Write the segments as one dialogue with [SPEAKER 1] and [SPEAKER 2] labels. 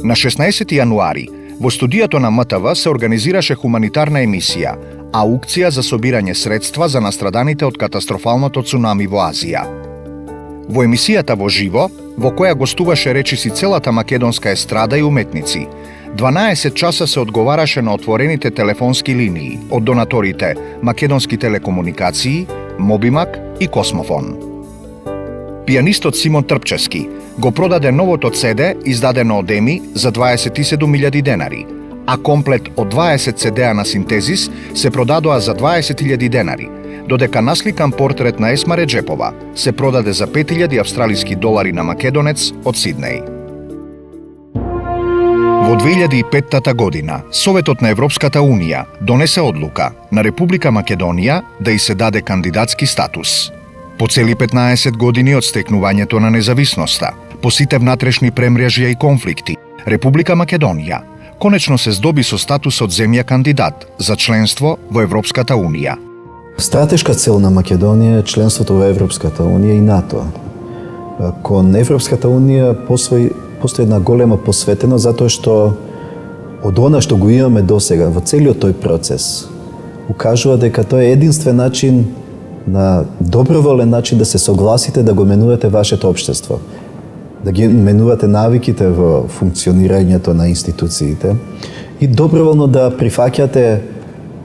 [SPEAKER 1] На 16 јануари, во студијато на МТВ се организираше хуманитарна емисија «Аукција за собирање средства за настраданите од катастрофалното цунами во Азија». Во емисијата во живо, во која гостуваше речиси целата македонска естрада и уметници, 12 часа се одговараше на отворените телефонски линии од донаторите Македонски телекомуникации, Мобимак и Космофон. Пијанистот Симон Трпчевски го продаде новото CD издадено од Еми за 27.000 денари, а комплет од 20 CD-а на Синтезис се продадоа за 20.000 денари, додека насликан портрет на Есма Реджепова се продаде за 5.000 австралиски долари на македонец од Сиднеј. Во 2005 година, Советот на Европската Унија донесе одлука на Република Македонија да ѝ се даде кандидатски статус. По цели 15 години од стекнувањето на независноста, по сите внатрешни премрежја и конфликти, Република Македонија конечно се здоби со статусот земја кандидат за членство во Европската Унија.
[SPEAKER 2] Стратешка цел на Македонија е членството во Европската Унија и НАТО. Кон Европската Унија постои една голема посветеност затоа што од она што го имаме досега во целиот тој процес укажува дека тоа е единствен начин, на доброволен начин да се согласите да го менувате вашето општество, да ги менувате навиките во функционирањето на институциите и доброволно да прифаќате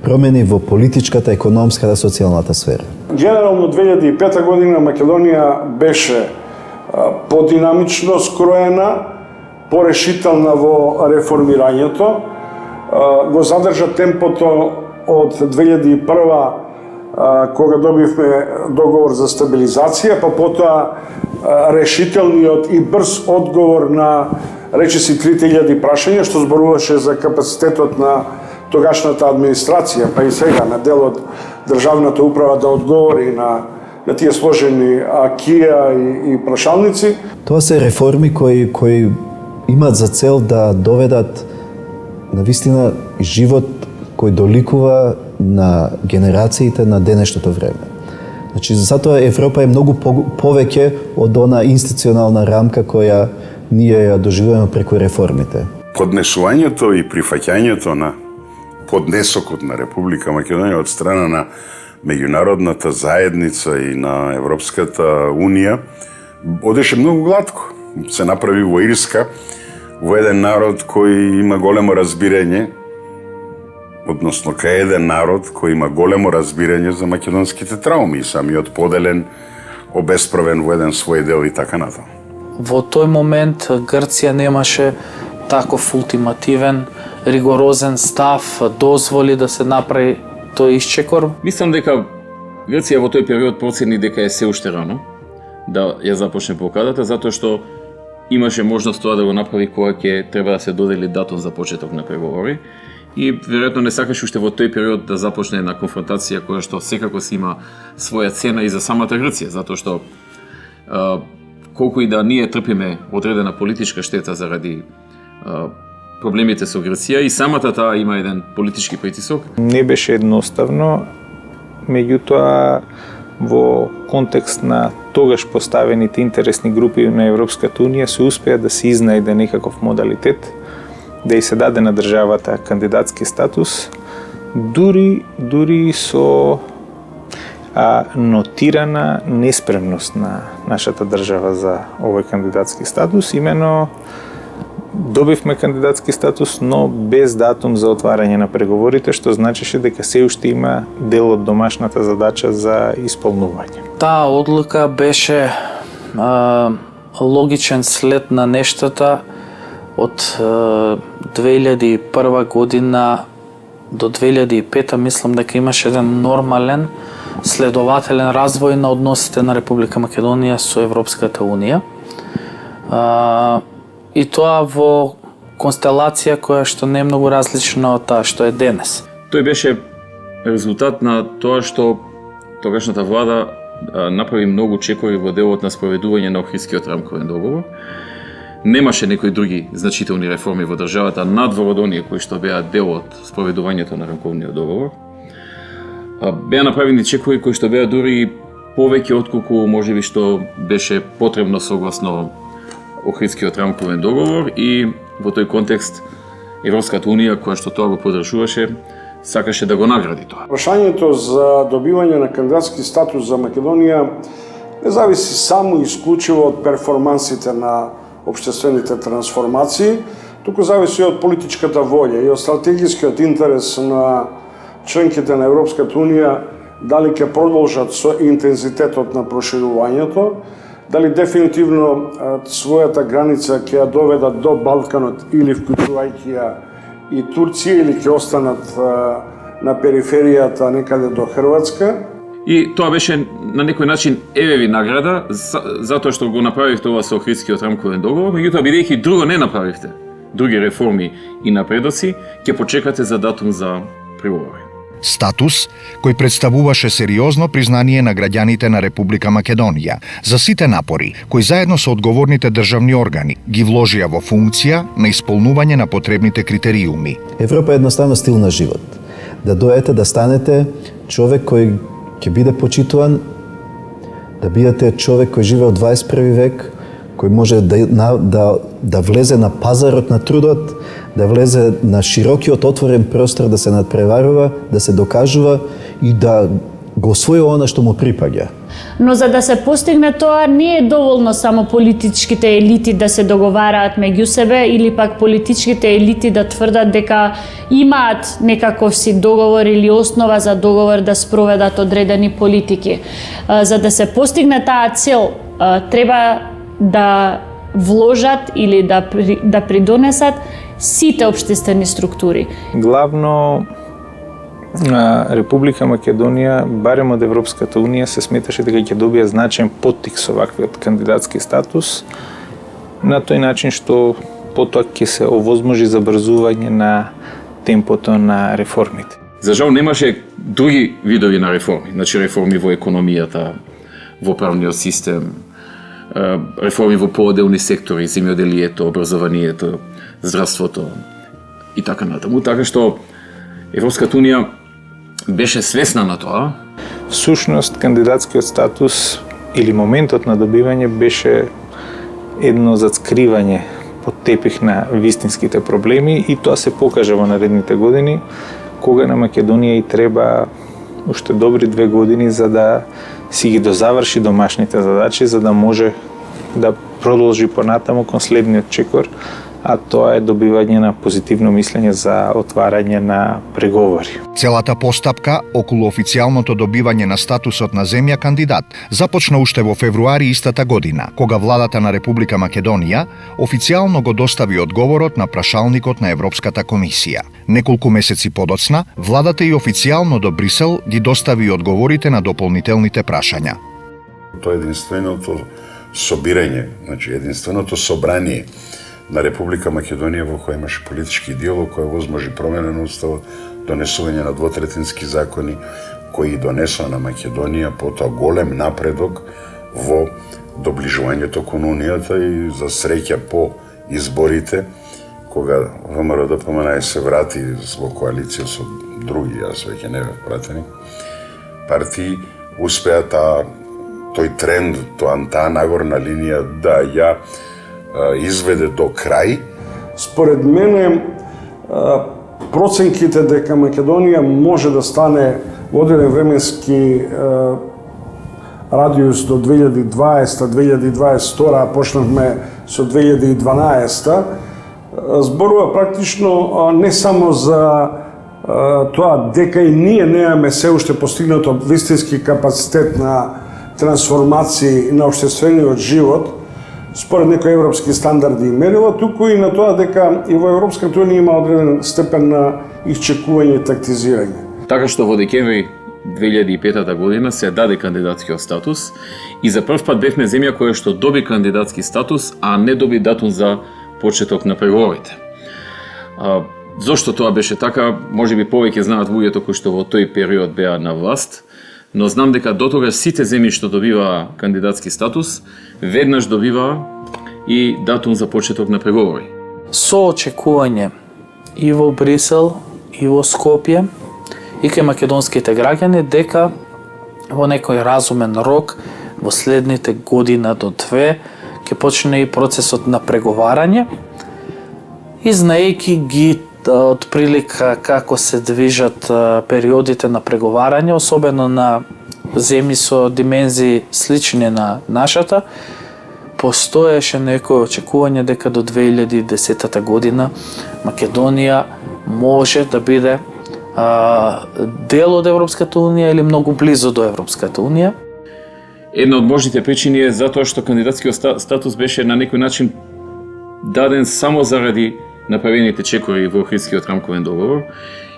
[SPEAKER 2] промени во политичката, економската, социјалната сфера.
[SPEAKER 3] Генерално 2005 година Македонија беше подинамично скроена, порешителна во реформирањето, го задржа темпото од 2001 кога добивме договор за стабилизација, па потоа решителниот и брз одговор на речиси 3000 прашања, што зборуваше за капацитетот на тогашната администрација, па и сега на дел од државната управа да одговори на тие сложени акија и прашалници.
[SPEAKER 2] Тоа се реформи кои имаат за цел да доведат навистина живот кој доликува на генерациите на денешното време. Значи, затоа Европа е многу повеќе од она институционална рамка која ние ја доживуваме преку реформите.
[SPEAKER 4] Поднесувањето и прифаќањето на поднесокот на Република Македонија од страна на меѓународната заедница и на Европската Унија одеше многу глатко. Се направи во Ирска, во еден народ кој има големо разбирање, односно кај еден народ кој има големо разбирање за македонските трауми, самиот поделен, обесправен во еден свој дел и така натаму.
[SPEAKER 5] Во тој момент Грција немаше таков ултимативен, ригорозен став, дозволи да се направи тој исчекор.
[SPEAKER 6] Мислам дека Грција во тој период процени дека е се уште рано да ја започне блокадата, затоа што имаше можност тоа да го направи кога ќе треба да се додели датум за почеток на преговори. И веројатно не сакаше уште во тој период да започне една конфронтација која што секако си има своја цена и за самата Грција, затоа што колку и да ние трпиме одредена политичка штета заради проблемите со Грција, и самата таа има еден политички притисок.
[SPEAKER 7] Не беше едноставно, меѓутоа во контекст на тогаш поставените интересни групи на Европската Унија се успеа да се изнајде некаков модалитет да и се даде на државата кандидатски статус, дури со нотирана неспремност на нашата држава за овој кандидатски статус. Имено добивме кандидатски статус, но без датум за отварање на преговорите, што значеше дека се уште има дел од домашната задача за исполнување.
[SPEAKER 5] Таа одлука беше логичен след на нештата од 2001 година до 2005, мислам дека имаше еден нормален, следователен развој на односите на Република Македонија со Европската Унија. И тоа во констелација која што не е многу различна од таа што е денес.
[SPEAKER 6] Тој беше резултат на тоа што тогашната влада направи многу чекори во делот на спроведување на Охридскиот рамковен договор. Немаше некои други значителни реформи во државата надвор од оние кои што беа дел од спроведувањето на рамковниот договор. Беа направени чекори кои што беа дури повеќе отколку можеби што беше потребно согласно Охридскиот рамковен договор, и во тој контекст Европската унија, која што тоа го подржуваше, сакаше да го награди тоа.
[SPEAKER 3] Прашањето за добивање на кандидатски статус за Македонија не зависи само и исклучиво од перформансите на општествените трансформации, туку зависи од политичката волја и од стратегискиот интерес на членките на Европската унија дали ќе продолжат со интензитетот на проширувањето, дали дефинитивно својата граница ќе ја доведат до Балканот или вклучувајќи ја и Турција, или ќе останат на периферијата некаде до Хрватска.
[SPEAKER 6] И тоа беше на некој начин евеви награда затоа што го направивте ова со Охридскиот рамковен договор, меѓутоа бидејќи друго не направивте, други реформи и напредоци, ќе почекате за датум за преговори.
[SPEAKER 1] Статус кој представуваше сериозно признание на граѓаните на Република Македонија за сите напори кои заедно со одговорните државни органи ги вложија во функција на исполнување на потребните критериуми.
[SPEAKER 2] Европа е едноставно стил на живот. Да доете да станете човек кој ќе биде почитуван, да бидете човек кој живее од 21 век, кој може да влезе на пазарот на трудот, да влезе на широкиот отворен простор, да се надпреварува, да се докажува и да го освои она што му припаѓа.
[SPEAKER 8] Но за да се постигне тоа, не е доволно само политичките елити да се договараат меѓу себе или пак политичките елити да тврдат дека имаат некаков си договор или основа за договор да спроведат одредени политики. За да се постигне таа цел, треба да вложат или да придонесат сите општествени структури.
[SPEAKER 7] Главно Република Македонија, барем од Европската унија, се сметаше дека ќе добие значаен поттик со ваквиот кандидатски статус, на тој начин што потоа ќе се овозможи забрзување на темпото на реформите.
[SPEAKER 6] За жал немаше други видови на реформи, значи реформи во економијата, во правниот систем, реформи во поделни сектори, земјоделието, образованието, здравството и така натаму, така што Европската унија беше свесна на тоа.
[SPEAKER 7] Всушност, кандидатскиот статус или моментот на добивање беше едно зацкривање под тепих на вистинските проблеми и тоа се покажа во наредните години, кога на Македонија и треба уште добри 2 години за да си ги дозаврши домашните задачи, за да може да продолжи понатаму кон следниот чекор, а тоа е добивање на позитивно мислење за отварање на преговори.
[SPEAKER 1] Целата постапка околу официјалното добивање на статусот на земја кандидат започна уште во февруари истата година, кога владата на Република Македонија официјално го достави одговорот на прашалникот на Европската комисија. Неколку месеци подоцна, владата и официјално до Брисел ги достави одговорите на дополнителните прашања.
[SPEAKER 4] Тоа е единственото собирање, значи единственото собрание на Република Македонија во која имаше политички диалог, која возможи промена на уставот, донесување на двотретински закони, кои донесоа на Македонија потоа голем напредок во доближувањето кон Унијата и за среќа по изборите, кога ВМРО ДПМН се врати во коалиција со други, јас веќе не бев пратени, партии успеа тој тренд, таа нагорна линија да ја изведе до крај.
[SPEAKER 3] Според мене, проценките дека Македонија може да стане во одреден временски радиус до 2020-2022, а почнавме со 2012, зборува практично не само за тоа дека и ние немаме се уште постигнато вистински капацитет на трансформации на општествениот живот, според некои европски стандарди и мерила, туку и на тоа дека и во Европската унија има одреден степен на исчекување и тактизирање.
[SPEAKER 6] Така што во декември 2005 година се даде кандидатскиот статус и за прв пат бевме земја која што доби кандидатски статус, а не доби датум за почеток на преговорите. Зошто тоа беше така, можеби повеќе знаат луѓето кои што во тој период беа на власт, но знам дека дотогаш сите земји што добиваа кандидатски статус, веднаш добиваа и датум за почеток на преговори.
[SPEAKER 5] Со очекување и во Брисел, и во Скопје, и кај македонските граѓани дека во некој разумен рок во следните година до 2 ќе почне и процесот на преговарање и знаејќи ги од прилика како се движат периодите на преговарање, особено на земји со димензии слични на нашата, постоеше некој очекување дека до 2010 година Македонија може да биде дел од Европската Унија или многу близо до Европската Унија.
[SPEAKER 6] Една од можните причини е затоа што кандидатскиот статус беше на некој начин даден само заради направените чекори во Охридскиот рамковен договор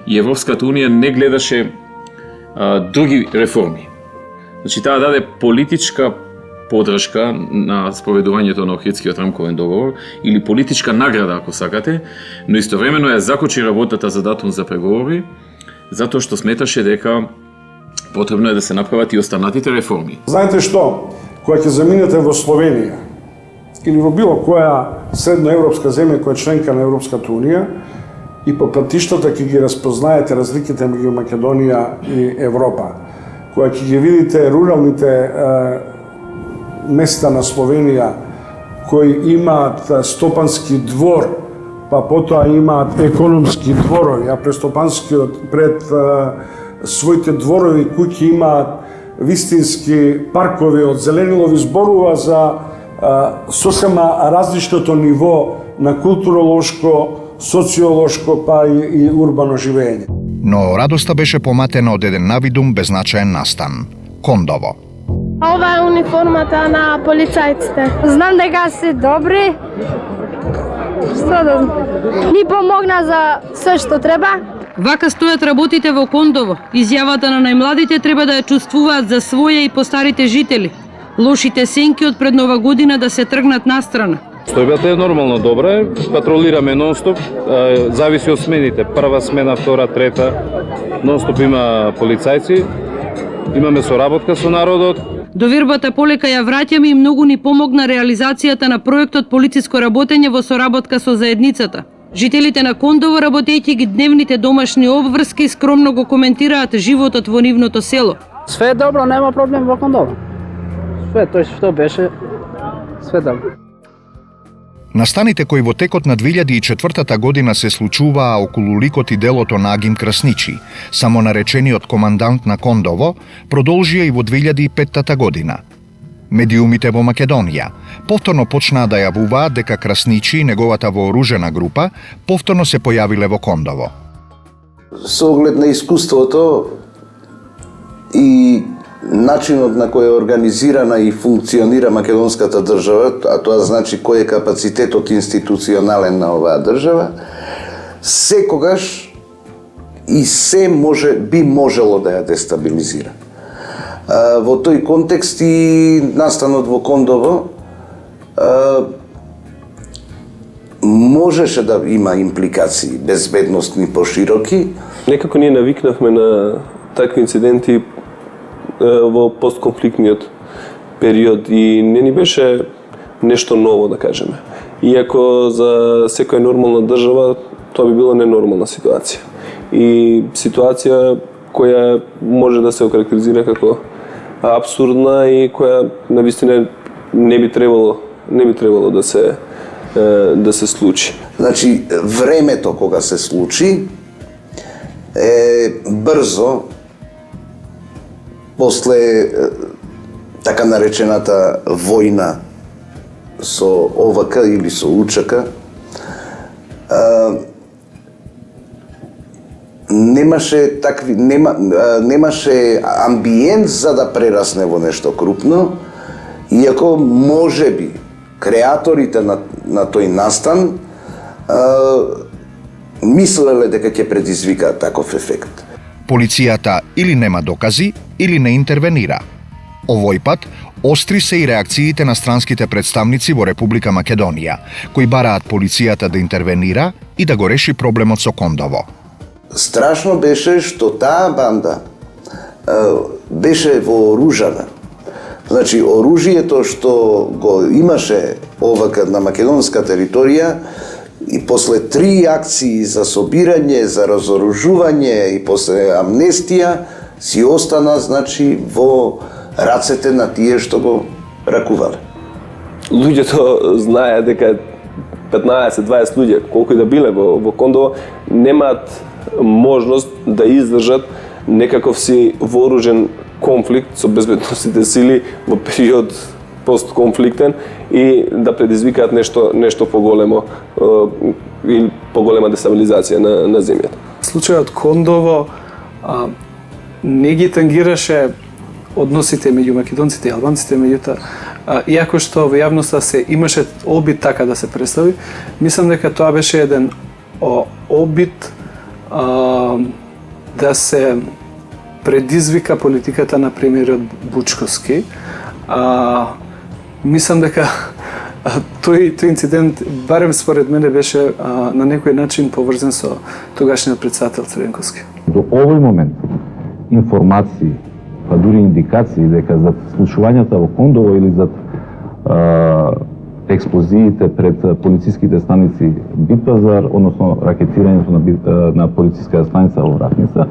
[SPEAKER 6] и Европската Унија не гледаше други реформи. Значи, таа даде политичка подршка на спроведувањето на Охридскиот рамковен договор или политичка награда, ако сакате, но истовремено ја закочи работата за датум за преговори, затоа што сметаше дека потребно е да се направат и останатите реформи.
[SPEAKER 3] Знаете што? Кога ќе заминете во Словенија или во било која средноевропска земја која е членка на Европската Унија и по патиштата ќе ги распознаете разликите меѓу Македонија и Европа. Кога ќе ги видите руралните места на Словенија кои имаат стопански двор, па потоа имаат економски дворови, а пред своите дворови куќи имаат вистински паркови од зеленилови, зборува за сосема различното ниво на културолошко, социолошко, па и урбано живење.
[SPEAKER 1] Но радоста беше поматена од еден навидум беззначаен настан – Кондово.
[SPEAKER 9] Ова е униформата на полицајците. Знам дека се добри. Што да ни помогна за се што треба.
[SPEAKER 10] Вака стојат работите во Кондово. Изјавата на најмладите треба да ја чувствуваат за своја и постарите жители. Лошите сенки од пред Нова година да се тргнат настрана.
[SPEAKER 11] Стојбата е нормално добра, патролираме нонстоп, зависи од смените. Прва смена, втора, трета, нонстоп има полицајци, имаме соработка со народот.
[SPEAKER 10] Довербата полека ја враќаме и многу ни помогна реализацијата на проектот полициско работење во соработка со заедницата. Жителите на Кондово, работејќи ги дневните домашни обврски, скромно го коментираат животот во нивното село.
[SPEAKER 12] Све е добро, нема проблем во Кондово. Све тој што беше, све добро.
[SPEAKER 1] Настаните кои во текот на 2004 година се случуваа околу ликот и делото на Агим Красничи, само наречениот командант на Кондово, продолжија и во 2005 година. Медиумите во Македонија повторно почнаа да јавуваат дека Красничи и неговата вооружена група повторно се појавиле во Кондово.
[SPEAKER 13] Со оглед на искуството и начинот на кој е организирана и функционира македонската држава, а тоа значи кој е капацитетот институционален на оваа држава, секогаш и се би можело да ја дестабилизира. Во тој контекст и настанот во Кондово можеше да има импликации безбедностни пошироки.
[SPEAKER 14] Некако ние навикнавме на такви инциденти во постконфликтниот период и не ни беше нешто ново, да кажеме. Иако за секоја нормална држава тоа би била ненормална ситуација. И ситуација која може да се окарактеризира како апсурдна и која навистина не би требало да се случи.
[SPEAKER 13] Значи, времето кога се случи е брзо после така наречената војна со ОВК или со УЧК, немаше амбиент за да прерасне во нешто крупно, иако можеби креаторите на тој настан мислеле дека ќе предизвикаат таков ефект.
[SPEAKER 1] Полицијата или нема докази, или не интервенира. Овој пат, остри се и реакциите на странските представници во Република Македонија, кои бараат полицијата да интервенира и да го реши проблемот со Кондово.
[SPEAKER 13] Страшно беше што таа банда беше вооружана. Значи, оружјето што го имаше ОВК на македонска територија и после 3 акции за собирање, за разоружување и после амнестија, си остана, значи, во рацете на тие што го ракувале.
[SPEAKER 14] Луѓето знаеа дека 15-20 луѓе, колку и да биле во Кондово, немаат можност да издржат некаков си вооружен конфликт со безбедносните сили во период постконфликтен и да предизвикаат нешто поголемо или поголема дестабилизација на земјата.
[SPEAKER 7] Случајот Кондово не ги тангираше односите меѓу македонците и албанците, меѓутоа, иако што во јавноста се имаше обид така да се представи, мислам дека тоа беше еден обид да се предизвика политиката на премиерот Бучковски. Мислам дека тој инцидент, барем според мене, беше на некој начин поврзан со тогашниот председател Црвенковски.
[SPEAKER 11] До овој момент информации, па дури индикации дека за случувањата во Кондово или за експлозиите пред полициските станици Битпазар, односно ракетирањето на полициска станица во Ратница,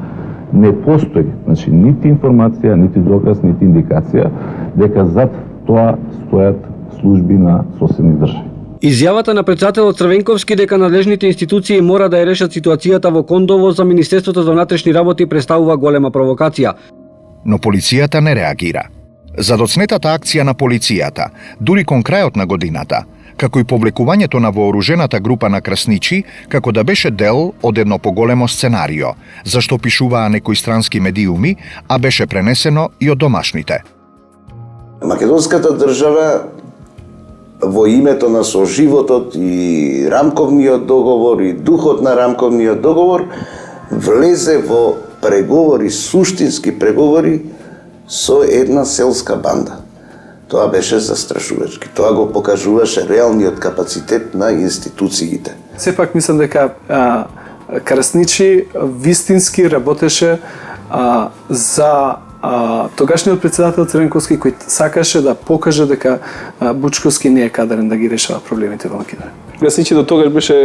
[SPEAKER 11] не постои, значи, нити информација, нити доказ, нити индикација дека зад тоа стојат служби на соседни држави.
[SPEAKER 12] Изјавата на председателот Црвенковски дека надлежните институции мора да ја решат ситуацијата во Кондово за Министерството за внатрешни работи представува голема провокација.
[SPEAKER 1] Но полицијата не реагира. За доцнетата акција на полицијата, дури кон крајот на годината, како и повлекувањето на вооружената група на красничи, како да беше дел од едно поголемо сценарио, зашто пишуваа некои странски медиуми, а беше пренесено и од домашните.
[SPEAKER 13] Македонската држава во името на соживотот и рамковниот договор и духот на рамковниот договор влезе во преговори, суштински преговори со една селска банда. Тоа беше застрашувачки. Тоа го покажуваше реалниот капацитет на институциите.
[SPEAKER 7] Сепак мислам дека Красничи вистински работеше за тогашниот председател Црвенковски, кој сакаше да покаже дека Бучковски не е кадарен да ги решава проблемите во Македонија.
[SPEAKER 14] Красничи до тогаш беше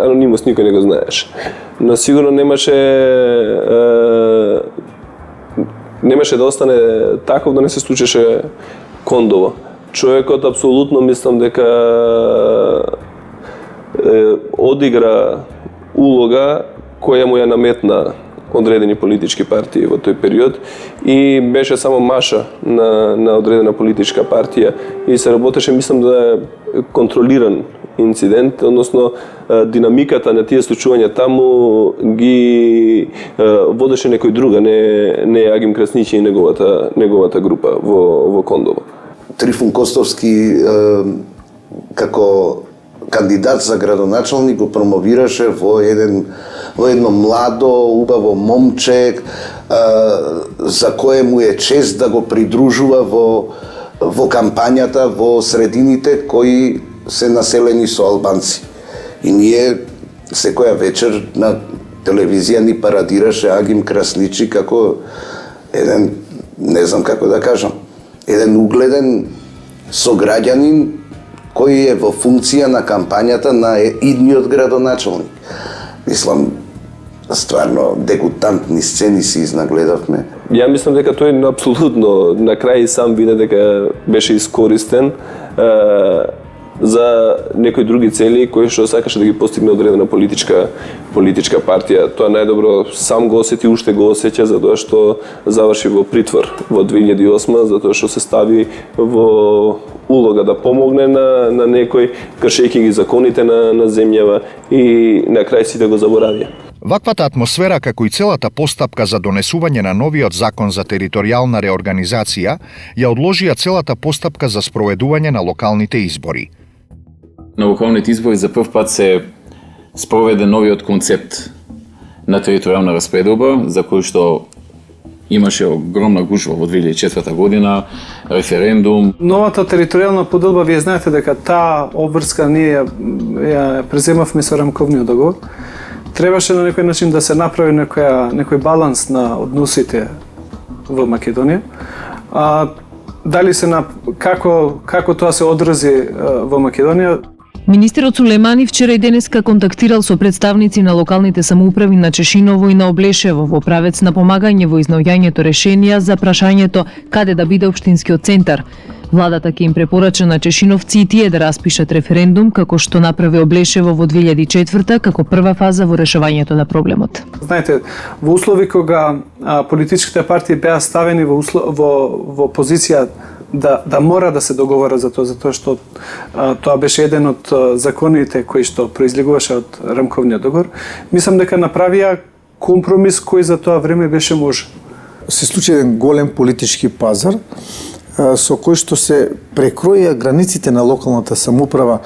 [SPEAKER 14] анонимност, никој не го знаеше. Но сигурно немаше да остане таков да не се случеше Кондово. Човекот апсолутно мислам дека одигра улога која му ја наметна одредени политички партии во тој период и беше само маша на одредена политичка партија и се работеше, мислам, да е контролиран инцидент, односно динамиката на тие случувања таму ги водеше некој друга, не Агим Красничи и неговата група во Кондово.
[SPEAKER 13] Трифун Костовски како кандидат за градоначалник го промовираше во едно младо, убаво момче за кое му е чест да го придружува во кампањата во средините кои се населени со албанци. И ние секоја вечер на телевизија ни парадираше Агим Красничи како еден, не знам како да кажам, еден угледен сограѓанин кој е во функција на кампањата на идниот градоначалник. Мислам, стварно дегутантни сцени си изнагледавме.
[SPEAKER 14] Ја мислам дека тој апсолутно на крај сам виде дека беше искористен за некои други цели кои што сакаше да ги постигне одредена политичка партија. Тоа најдобро сам го осети, уште го осеќа, затоа што заврши во притвор во 2008, затоа што се стави во улога да помогне на некој, кршејќи ги законите на земјава и на крај сите го заборавија.
[SPEAKER 1] Ваквата атмосфера, како и целата постапка за донесување на новиот закон за територијална реорганизација, ја одложија целата постапка за спроведување на локалните избори.
[SPEAKER 6] На локалните избори за прв пат се спроведе новиот концепт на територијална распределба, за кој што имаше огромна гужва во 2004 година, референдум.
[SPEAKER 7] Новата територијална поделба, вие знаете дека таа обврска ние ја преземавме со рамковниот договор. Требаше на некој начин да се направи некој баланс на односите во Македонија. Дали како тоа се одрази во Македонија?
[SPEAKER 10] Министерот Сулемани вчера и денеска контактирал со представници на локалните самоуправи на Чешиново и на Облешево во правец на помагање во изнаоѓањето решенија за прашањето каде да биде општинскиот центар.
[SPEAKER 15] Владата ќе им препорача на чешиновци и тие да распишат референдум, како што направи Облешево во 2004 како прва фаза во решавањето на проблемот.
[SPEAKER 16] Знаете, во услови кога политичките партии беа ставени во позиција да мора да се договора за тоа што тоа беше еден од законите кои што произлегуваше од рамковниот договор, мислам дека направија компромис кој за тоа време беше можен.
[SPEAKER 17] Се случи еден голем политички пазар со кој што се прекроија границите на локалната самоуправа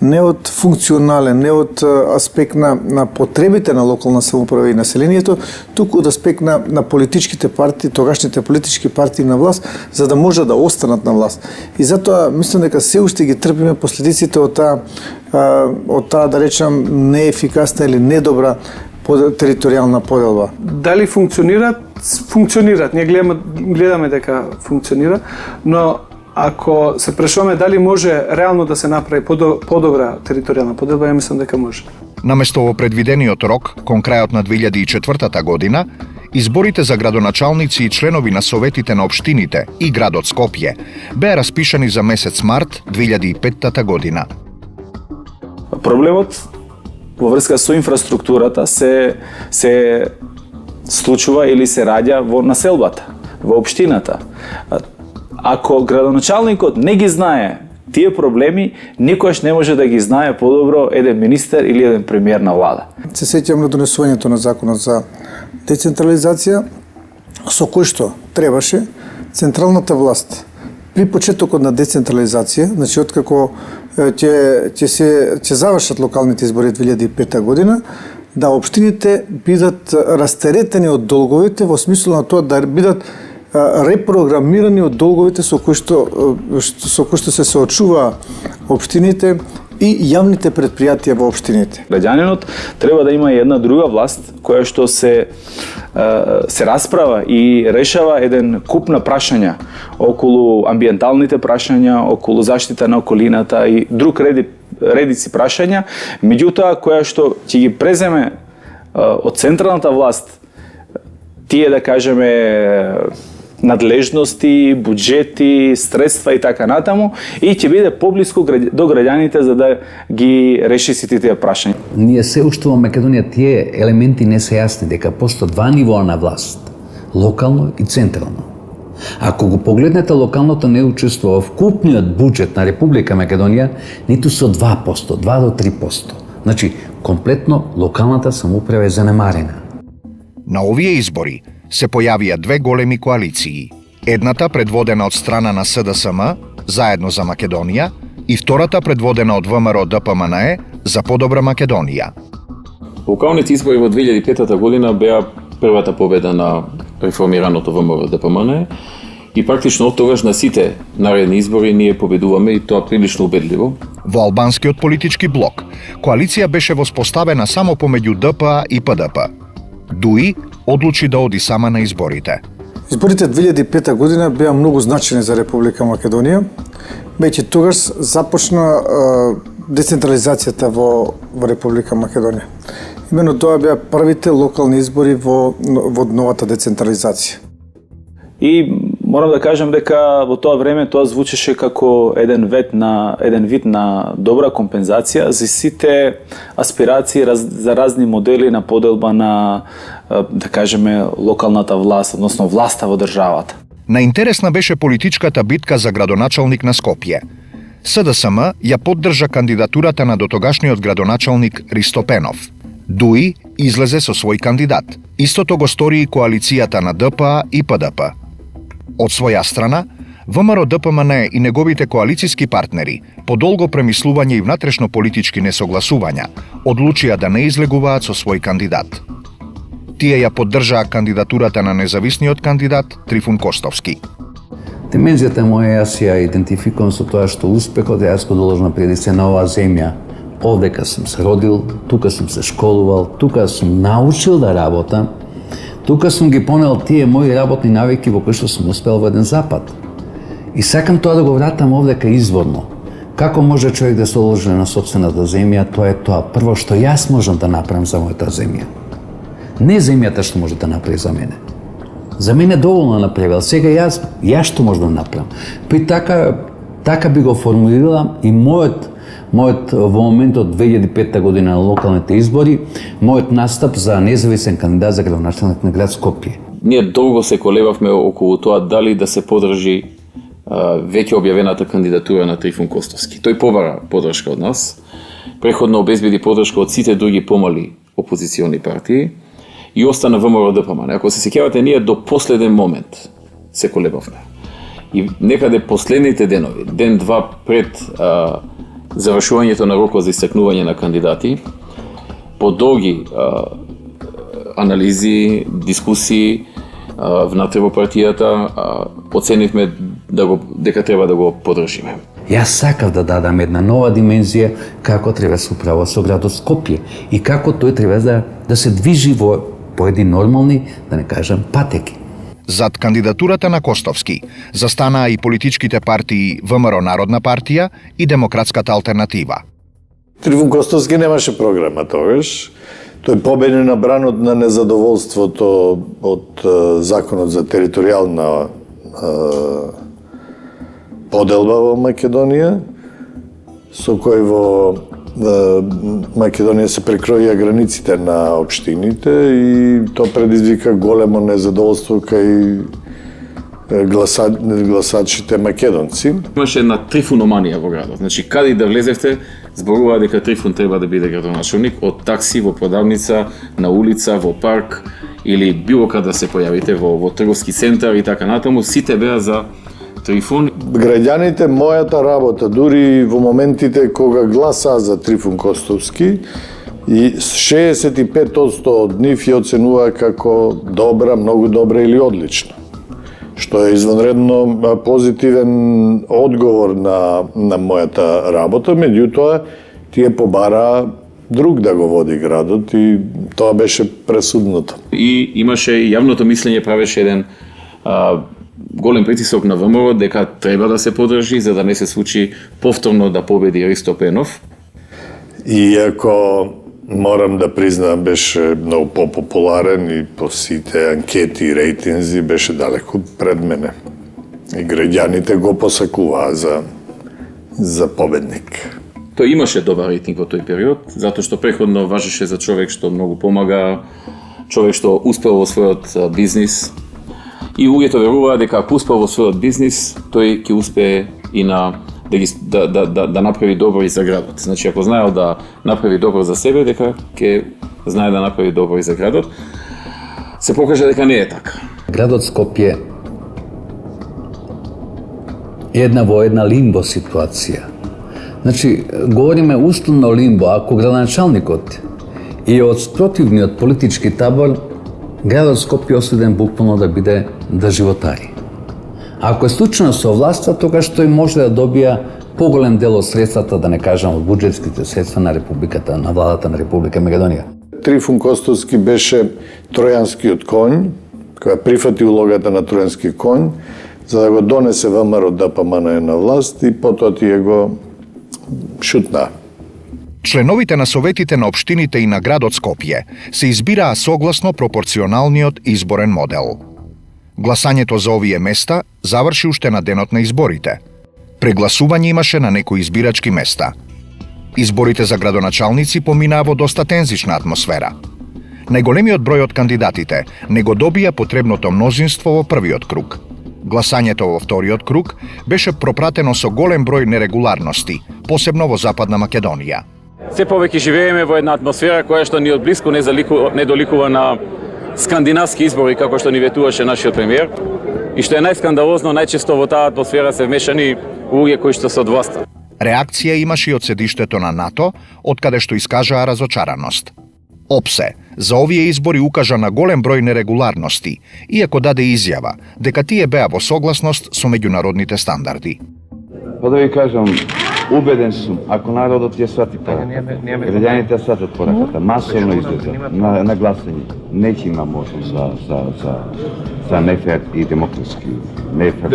[SPEAKER 17] не од функционален, не од аспект на потребите на локална самоуправа и населението, туку од аспект на политичките партии, тогашните политички партии на власт, за да може да останат на власт. И затоа мислам дека се уште ги трпиме последиците од таа да речам неефикасна или недобра територијална поделба.
[SPEAKER 16] Дали функционираат? Функционираат. Ние гледаме дека функционира, но ако се прашуваме дали може реално да се направи подобра територијална поделба, ја мислам дека може.
[SPEAKER 1] Наместо во предвидениот рок, кон крајот на 2004 година, изборите за градоначалници и членови на советите на општините и градот Скопје беа распишани за месец март 2005 година.
[SPEAKER 18] Проблемот во врска со инфраструктурата се случува или се раѓа во населбата, во општината. Ако градоначалникот не ги знае тие проблеми, никош не може да ги знае подобро еден министер или еден премиер на влада.
[SPEAKER 17] Се сеќавам на донесувањето на законот за децентрализација, со кој што требаше централната власт при почетокот на децентрализација, значи откако ќе завршат локалните избори 2005 година, да општините бидат растеретени од долговите во смисло на тоа да бидат репрограмирани од долговите со кои што се соочува општините и јавните предпријатија во општините.
[SPEAKER 18] Граѓанинот треба да има една друга власт која што се расправа и решава еден куп на прашања околу амбиенталните прашања, околу заштита на околината и друг редици прашања, меѓутоа која што ќе ги преземе од централната власт тие да кажеме надлежности, буџети, средства и така натаму и ќе биде поблиску до граѓаните за да ги реши сите тие прашања.
[SPEAKER 19] Ние се уште во Македонија тие елементи не се јасни дека постојат два нивоа на власт, локално и централно. Ако го погледнете, локалното не учествува в купниот буџет на Република Македонија ниту со 2%, 2 до 3%. Значи, комплетно локалната самоуправа е занемарена.
[SPEAKER 1] На овие избори се појавија две големи коалиции. Едната предводена од страна на СДСМ, Заедно за Македонија, и втората предводена од ВМРО ДПМНЕ, За подобра Македонија.
[SPEAKER 6] Локалните избори во 2005 година беа првата победа на реформираното ВМРО ДПМНЕ и практично од тогаш на сите наредни избори ние победуваме и тоа прилично убедливо.
[SPEAKER 1] Во албанскиот политички блок, коалиција беше воспоставена само помеѓу ДПА и ПДП. ДУИ одлучи да оди сама на изборите.
[SPEAKER 17] Изборите 2005 година беа многу значени за Република Македонија, веќе тогаш започна децентрализацијата во Република Македонија. Именно тоа беа првите локални избори во новата децентрализација.
[SPEAKER 18] И морам да кажам дека во тоа време тоа звучеше како еден вид на добра компензација за сите аспирации за разни модели на поделба на, да кажеме, локалната власт, односно власта во државата.
[SPEAKER 1] Наинтересна беше политичката битка за градоначалник на Скопје. СДСМ ја поддржа кандидатурата на дотогашниот градоначалник Ристо Пенов. ДУИ излезе со свој кандидат. Истото го стори и коалицијата на ДПА и ПДП. Од своја страна, ВМРО ДПМНЕ и неговите коалициски партнери, по долго премислување и внатрешно политички несогласувања, одлучија да не излегуваат со свој кандидат. Тие ја поддржаа кандидатурата на независниот кандидат Трифун Костовски.
[SPEAKER 19] Димензијата моја јас ја идентификувам со тоа што успехот јас го доложна преди се на оваа земја. Овдека сум се родил, тука сум се школувал, тука сум научил да работам, тука сум ги понел тие мои работни навики во кои што сум успел во еден запад. И сакам тоа да го вратам овдека изворно. Како може човек да се оложи на сопствената земја, тоа е тоа прво што јас можам да направам за мојата земја. Не земјата што може да направи за мене. За мене доволно направил. Сега јас што можам да направам? При така би го формулирала и мојот во моментот 2005 година на локалните избори, мојот настап за независен кандидат за градоначалник на град Скопје.
[SPEAKER 6] Ние долго се колебавме околу тоа дали да се подржи веќе објавената кандидатура на Трифун Костовски. Тој побара подршка од нас, преходно обезбеди подршка од сите други помали опозициони партии и остана ВМРО ДПМН. Ако се сеќавате, ние до последен момент се колебавме. И некаде последните денови, ден-два пред завршувањето на рокот за истакнување на кандидати, по долги анализи, дискусии внатре во партијата, оценивме дека треба да го подржиме.
[SPEAKER 19] Јас сакав да дадам една нова димензија како треба се управува со градот Скопје и како тој треба да се движи по едни нормални, да не кажам, патеки.
[SPEAKER 1] Зад кандидатурата на Костовски застанаа и политичките партии ВМРО Народна партија и Демократската алтернатива.
[SPEAKER 20] Трифун Костовски немаше програма тогаш. Тој победи на бранот на незадоволството од законот за територијална поделба во Македонија, со кој во Македонија се прекроија границите на општините и тоа предизвика големо незадоволство кај гласачите македонци.
[SPEAKER 6] Имаше една трифуноманија во градот. Значи, каде да влезевте, зборува дека Трифун треба да биде градоначалник, од такси, во продавница, на улица, во парк или било каде се појавите во трговски центар и така натаму, сите беа за Трифун.
[SPEAKER 20] Граѓаните, мојата работа, дури во моментите кога гласаа за Трифун Костовски, и 65% од нив ја оценуваа како добра, многу добра или одлична. Што е извонредно позитивен одговор на мојата работа, меѓутоа тие побараа друг да го води градот и тоа беше пресудното.
[SPEAKER 6] И имаше и јавното мислење правеше еден голем притисок на ВМРО дека треба да се подржи за да не се случи повторно да победи Ристо Пенов.
[SPEAKER 20] Иако морам да признам беше многу популарен и по сите анкети и рейтинзи беше далеко пред мене. И граѓаните го посакуваа за победник.
[SPEAKER 6] Тој имаше добар рейтинг во тој период, затоа што преходно важеше за човек што многу помага, човек што успел во својот бизнис. И луѓето веруваа дека ако успел во својот бизнис, тој ќе успее и да направи добро и за градот. Значи, ако знаел да направи добро за себе, дека ќе знае да направи добро и за градот. Се покажа дека не е така.
[SPEAKER 19] Градот Скопје е во една лимбо ситуација. Значи, говориме условно лимбо, ако градоначалникот е од спротивниот политички табор, градот Скопје осуден буквално да животари. Ако е случајно со власта, тогаш тој може да добија поголем дел од средствата, да не кажам од буџетските средства на Републиката, на владата на Република Македонија.
[SPEAKER 20] Трифун Костовски беше тројанскиот конј, која прифати улогата на тројански конј, за да го донесе ВМРО ДПМН на власт и потоа тие го шутнаа.
[SPEAKER 1] Членовите на советите на општините и на градот Скопје се избираа согласно пропорционалниот изборен модел. Гласањето за овие места заврши уште на денот на изборите. Прегласување имаше на некои избирачки места. Изборите за градоначалници поминаа во доста тензична атмосфера. Најголемиот број од кандидатите не го добија потребното мнозинство во првиот круг. Гласањето во вториот круг беше пропратено со голем број нерегуларности, посебно во Западна Македонија.
[SPEAKER 6] Се повеќе живееме во една атмосфера која што ни од блиску не доликува на скандинавски избори, како што ни ветуваше нашиот премиер. И што е најскандалозно, најчесто во таа атмосфера се вмешани луѓе кои што се од власта.
[SPEAKER 1] Реакција имаше и од седиштето на НАТО, од каде што искажаа разочараност. ОПСЕ за овие избори укажа на голем број нерегуларности, иако даде изјава дека тие беа во согласност со меѓународните стандарди.
[SPEAKER 11] Па да ви кажам, убеден сум, ако народот ја свати пораката, граѓаните ја сватат пораката, масовно излезат на гласање, не ќе има можност за нефер и демократски, нефер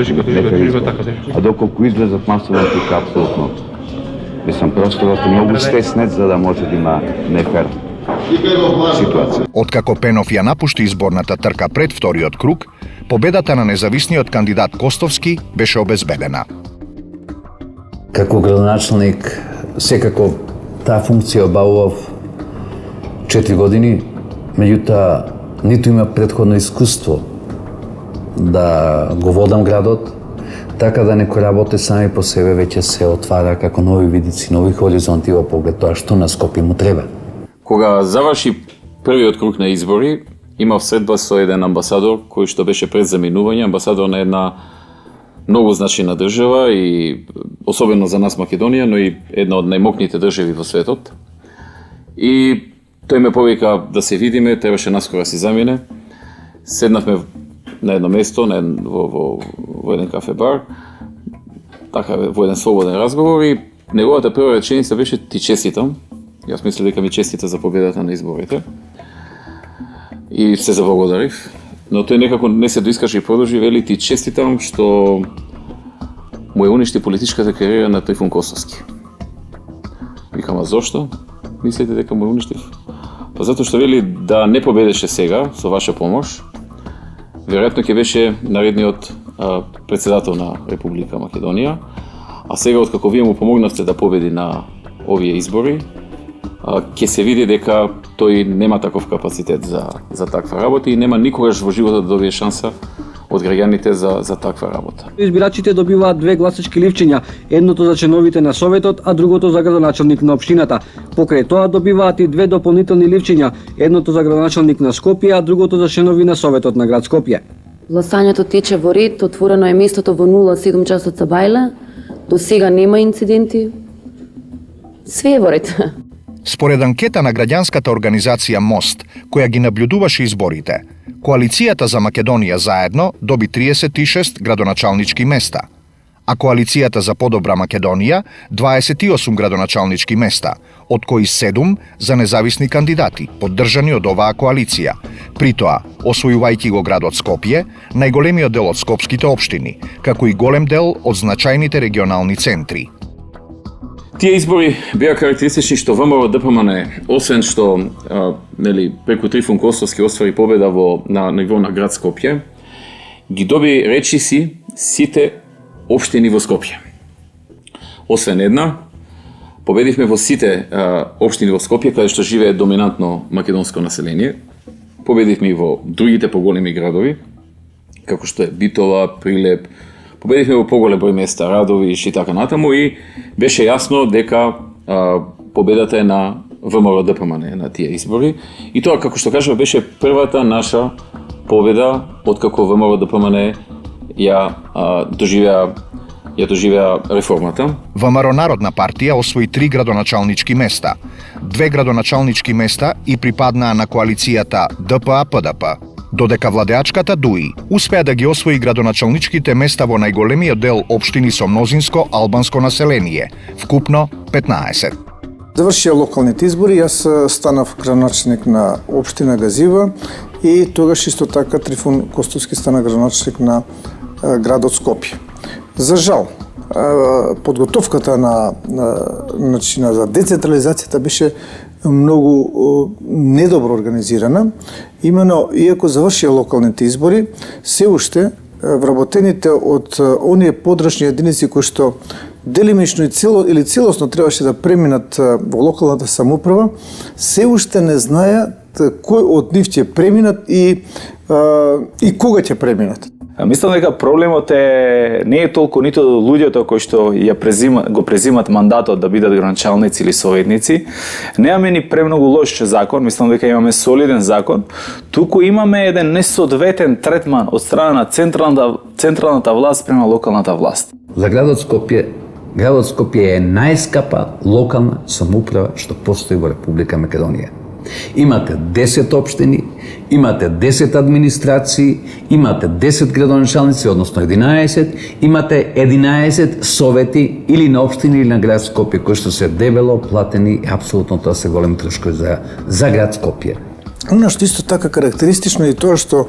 [SPEAKER 11] избор. А доколку излезат масовно, тука апсолутно. Мислам, просторот е многу стеснет за да може да има нефер ситуација.
[SPEAKER 1] Откако Пенов ја напушти изборната трка пред вториот круг, победата на независниот кандидат Костовски беше обезбедена.
[SPEAKER 19] Како градоначалник, секако таа функција обавував 4 години, меѓутоа ниту има претходно искуство да го водам градот, така да некој работи сами по себе веќе се отвара како нови видици, нови хоризонти во поглед тоа што на Скопје му треба.
[SPEAKER 6] Кога заврши првиот круг на избори, имав средба со еден амбасадор кој што беше пред заминување, амбасадор на една многу значајна држава и особено за нас Македонија, но и една од најмокните држави во светот. И тој ме повика да се видиме, требаше наскоро да се замине. Седнавме на едно место, во еден кафе-бар, така во еден слободен разговор и неговата прва реченица беше ти честитам. Јас мислев дека ми честита за победата на изборите. И се заблагодарив. Но тој некако не се доискаше и продолжи, вели ти честитам што му ја уништи политичката кариера на Трифун Костовски. Викам, а зошто? Мислите дека му ја уништив? Па затоа што вели да не победеше сега со ваша помош, веројатно ќе беше наредниот председател на Република Македонија, а сега откако вие му помогнавте да победи на овие избори, ќе се види дека тој нема таков капацитет за таква работа и нема никогаш во животот да добие шанса од граѓаните за таква работа.
[SPEAKER 12] Избирачите добиваат 2 гласачки ливчиња, едното за членовите на Советот, а другото за градоначалник на општината. Покрај тоа добиваат и 2 дополнителни ливчиња, едното за градоначалник на Скопје, а другото за членови на Советот на град Скопје.
[SPEAKER 21] Гласањето тече во ред, отворено е местото во 07 часот за бајле. До сега нема инциденти. Све е во ред.
[SPEAKER 1] Според анкета на граѓанската организација МОСТ, која ги наблюдуваше изборите, Коалицијата за Македонија заедно доби 36 градоначалнички места, а Коалицијата за подобра Македонија 28 градоначалнички места, од кои 7 за независни кандидати, поддржани од оваа коалиција. При тоа, освојувајќи го градот Скопје, најголемиот дел од скопските општини, како и голем дел од значајните регионални центри.
[SPEAKER 6] Тие избори беа карактеристични што ВМРО ДПМН, освен што преку Трифун Костовски оствари победа на ниво на град Скопје, ги доби речиси сите општини во Скопје. Освен една, победивме во сите општини во Скопје, каде што живее доминантно македонско население. Победивме и во другите поголеми градови, како што е Битола, Прилеп. Победивме во поголем број места, Радовиш и така натаму и беше јасно дека победата е на ВМРО ДПМН на тие избори. И тоа, како што кажа, беше првата наша победа откако ВМРО ДПМН ја доживеа реформата.
[SPEAKER 1] ВМРО Народна партија освои 3 градоначалнички места. 2 градоначалнички места и припаднаа на коалицијата ДПА-ПДП. Додека владеачката ДУИ успеа да ги освои градоначалничките места во најголемиот дел општини со мнозинско албанско население, вкупно 15.
[SPEAKER 17] Завршија локалните избори, јас станав градоначалник на општина Газива и тогаш исто така Трифун Костовски стана градоначалник на градот Скопје. За жал, подготовката за децентрализацијата беше многу недобро организирана. Имено, иако завршија локалните избори, се уште вработените од оние подрачни единици кои што делимично или целосно требаше да преминат во локалната самоуправа, се уште не знаат кој од нив ќе преминат и кога ќе преминат.
[SPEAKER 18] Мислам дека проблемот не е толку ниту луѓето кои што го презимат мандатот да бидат градоначалници или советници. Немаме ни премногу лош закон, мислам дека имаме солиден закон, туку имаме еден несоодветен третман од страна на централната власт према локалната власт.
[SPEAKER 19] За градот Скопје е најскапа локална самоуправа што постои во Република Македонија. Имате 10 општини, имате 10 администрации, имате 10 градоначалници, односно 11, имате 11 совети или на општини или на град Скопје, кои што се дебело платени и апсолутно тоа се големи трошкови за град Скопје.
[SPEAKER 17] Она што исто така карактеристично е тоа што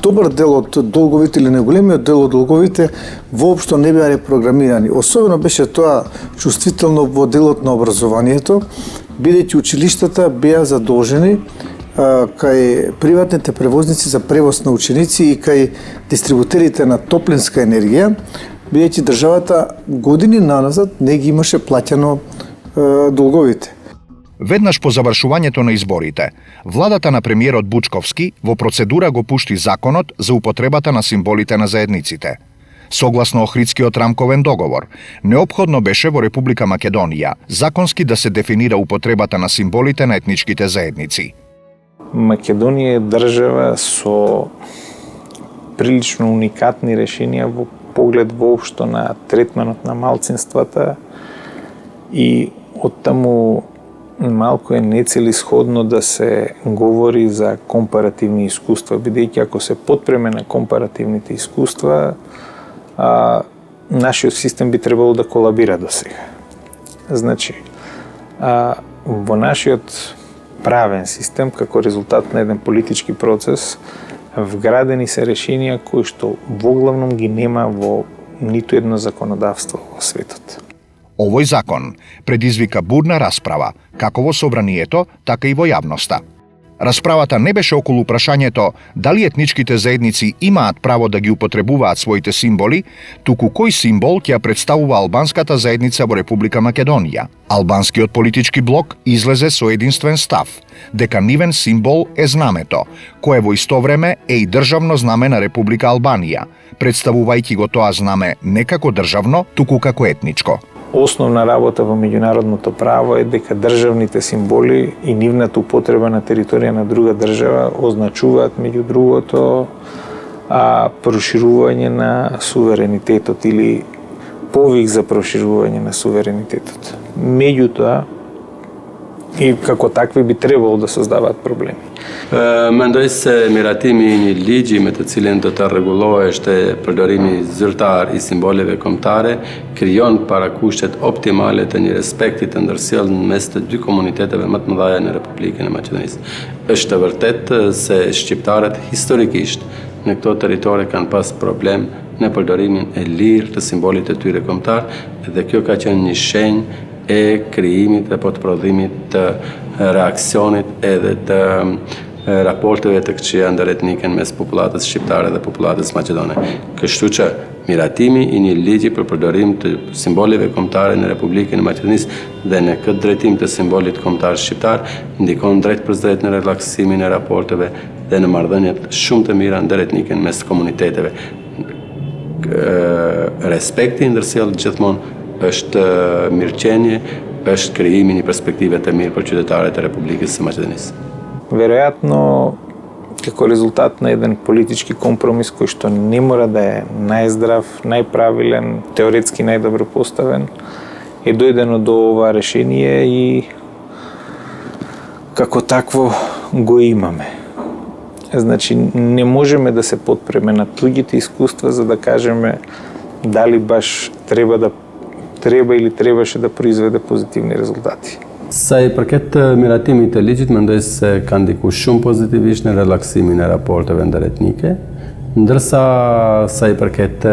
[SPEAKER 17] добар дел од долговите или неголемиот дел од долговите воопшто не беа репрограмирани. Особено беше тоа чувствително во делот на образованието, бидејќи училиштата беа задолжени кај приватните превозници за превоз на ученици и кај дистрибутерите на топлинска енергија, бидејќи државата години наназад не ги имаше плаќано долговите.
[SPEAKER 1] Веднаш по завршувањето на изборите, владата на премиерот Бучковски во процедура го пушти законот за употребата на символите на заедниците. Согласно Охридскиот рамковен договор, неопходно беше во Република Македонија законски да се дефинира употребата на символите на етничките заедници.
[SPEAKER 7] Македонија е држава со прилично уникатни решенија во поглед воопшто на третманот на малцинствата и оттаму малку е нецелисходно да се говори за компаративни искуства, бидејќи ако се потпреме на компаративните искуства, нашиот систем би требало да колабира до сега. Значи, во нашиот правен систем, како резултат на еден политички процес, вградени се решенија кои што воглавном ги нема во ниту едно законодавство во светот.
[SPEAKER 1] Овој закон предизвика бурна расправа, како во собранието, така и во јавноста. Расправата не беше околу прашањето дали етничките заедници имаат право да ги употребуваат своите символи, туку кој символ ќе ја представува албанската заедница во Република Македонија. Албанскиот политички блок излезе со единствен став, дека нивен символ е знамето, кое во исто време е и државно знаме на Република Албанија, представувајќи го тоа знаме не како државно, туку како етничко.
[SPEAKER 7] Основна работа во меѓународното право е дека државните символи и нивната употреба на територија на друга држава означуваат меѓу другото проширување на суверенитетот или повик за проширување на суверенитетот. Меѓутоа, и како такви би требало да создаваат проблеми.
[SPEAKER 2] Mendoj se miratimi i një ligji me të cilin do të rregullohesh përdorimi zyrtar i simboleve kombëtare krijon parakushtet optimale të një respekti të ndërsjellë mes të dy komuniteteve më të mëdha në Republikën e Maqedonisë. Është e vërtetë se shqiptarët historikisht në këto territore kanë pas problem në përdorimin e lirë të simbolit të tyre kombëtar dhe kjo ka qenë një shenjë e krijimit dhe po të prodhimit të reaksionit edhe të raporteve të këqija ndëretnike mes popullatës shqiptare dhe popullatës maqedone. Kështu që miratimi i një ligji për përdorim të simboleve kombëtare në Republikën e Maqedonisë dhe në këtë drejtim të simbolit kombëtar shqiptar ndikon drejt për drejt në relaksimin e raporteve dhe në marrëdhëniet shumë të mira ndëretnike mes komuniteteve. Respekti ndërsjell gjithmonë është mirëqenie, është krijimi një perspektive të mirë për qytetarët e Republikës së Maqedonisë.
[SPEAKER 7] Веројатно, како резултат на еден политички компромис кој што не мора да е најздрав, најправилен, теоретски најдобро поставен, е дојдено до ова решение и како такво го имаме. Значи, не можеме да се потпреме на туѓите искуства за да кажеме дали баш треба или требаше да произведе позитивни резултати.
[SPEAKER 2] Sa i përket miratimit të ligjit, mendoj se ka ndikuar shumë pozitivisht në relaksimin e raporteve ndëretnike, ndërsa sa i përket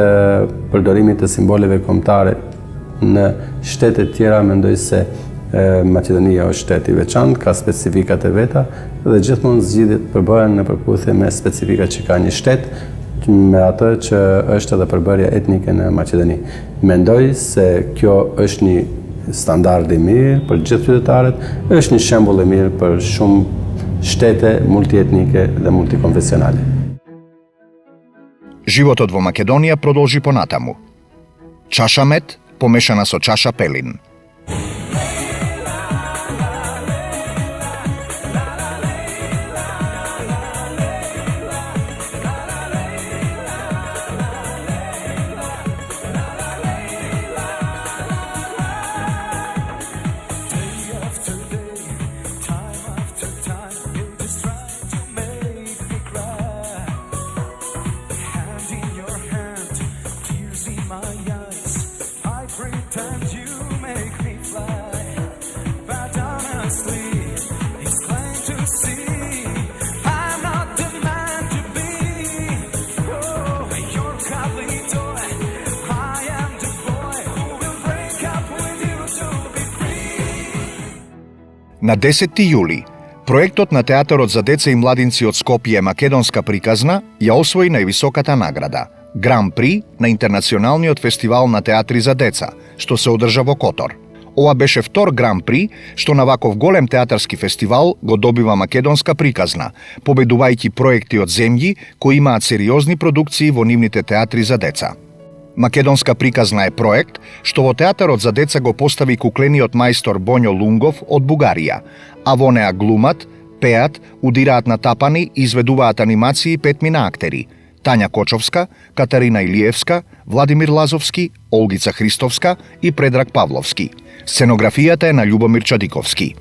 [SPEAKER 2] përdorimit të simboleve kombëtare në shtete të tjera, mendoj se Maqedonia është shtet i veçantë, ka specifikat e veta dhe gjithmonë zgjidhjet përbohen në përputhje me specifikat që ka një shtet me atë që është edhe përbërja etnike në Maqedoni. Mendoj se kjo është një standard i mirë për gjithë qytetarët, është një shembull i mirë për shumë shtete multietnike dhe multikonfesionale.
[SPEAKER 1] Животот во Македонија продолжи понатаму. Чаша мед помешана со чаша пелин.
[SPEAKER 22] My eyes, I pretend you make
[SPEAKER 1] На 10 јули, проектот на Театарот за деца и младинци од Скопје Македонска приказна ја освои највисоката награда – Гран При на Интернационалниот фестивал на театри за деца, што се одржа во Котор. Ова беше втор Гран При што на ваков голем театарски фестивал го добива Македонска приказна, победувајќи проекти од земји кои имаат сериозни продукции во нивните театри за деца. Македонска приказна е проект што во Театарот за деца го постави куклениот мајстор Боњо Лунгов од Бугарија, а во неа глумат, пеат, удираат на тапани и изведуваат анимации 5 мина актери – Тања Кочовска, Катарина Илиевска, Владимир Лазовски, Олгица Христовска и Предраг Павловски. Сценографијата е на Љубомир Чадиковски.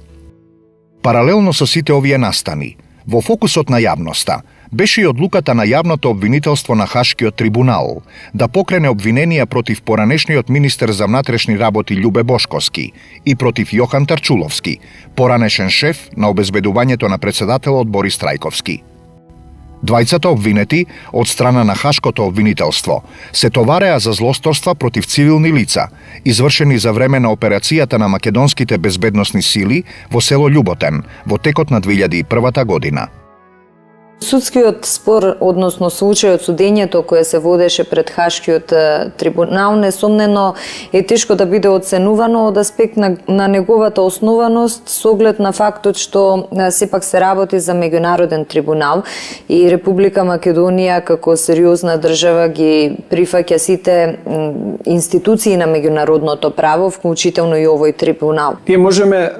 [SPEAKER 1] Паралелно со сите овие настани, во фокусот на јавноста беше и одлуката на јавното обвинителство на Хашкиот трибунал да покрене обвиненија против поранешниот министер за внатрешни работи Љубе Бошковски и против Јохан Тарчуловски, поранешен шеф на обезбедувањето на председателот Борис Трајковски. Двајцата обвинети од страна на Хашкото обвинителство се товареа за злосторства против цивилни лица, извршени за време на операцијата на македонските безбедносни сили во село Љуботен во текот на 2001 година.
[SPEAKER 8] Судскиот спор, односно случајот судењето кое се водеше пред Хашкиот трибунал, несомнено е тешко да биде оценувано од аспект на неговата основаност со оглед на фактот што сепак се работи за меѓународен трибунал и Република Македонија како сериозна држава ги прифаќа сите институции на меѓународното право, вклучително и овој трибунал.
[SPEAKER 16] Ние можеме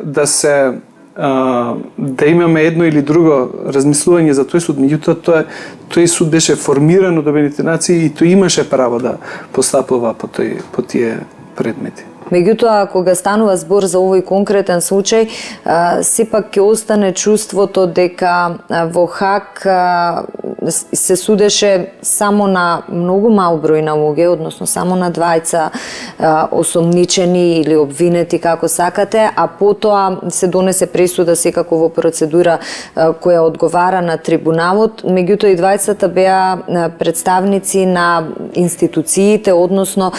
[SPEAKER 16] да имаме едно или друго размислување за тој суд, меѓутоа тој суд беше формиран од Обединетите нации и тој имаше право да постапува по тие предмети.
[SPEAKER 8] Меѓутоа, кога станува збор за овој конкретен случај, сепак ќе остане чувството дека во Хаг се судеше само на многу мал број на луѓе, односно само на двајца осомничени или обвинети, како сакате, а потоа се донесе пресуда секако во процедура која одговара на трибуналот. Меѓутоа и двајцата беа представници на институциите, односно